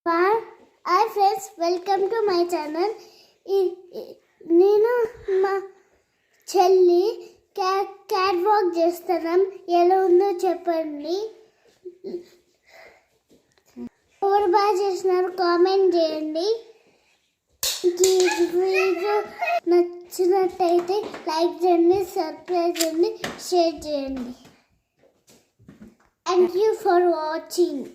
Hi friends, welcome to my channel. నేను మా చెల్లి క్యాట్ వాక్ చేస్తున్నాం. ఎలా ఉందో చెప్పండి. ఎవరు బాగా చేసినారు కామెంట్ చేయండి. ఈ వీడియో నచ్చినట్టయితే లైక్ చేయండి, సబ్స్క్రైబ్ చేయండి, షేర్ చేయండి. Thank you for watching.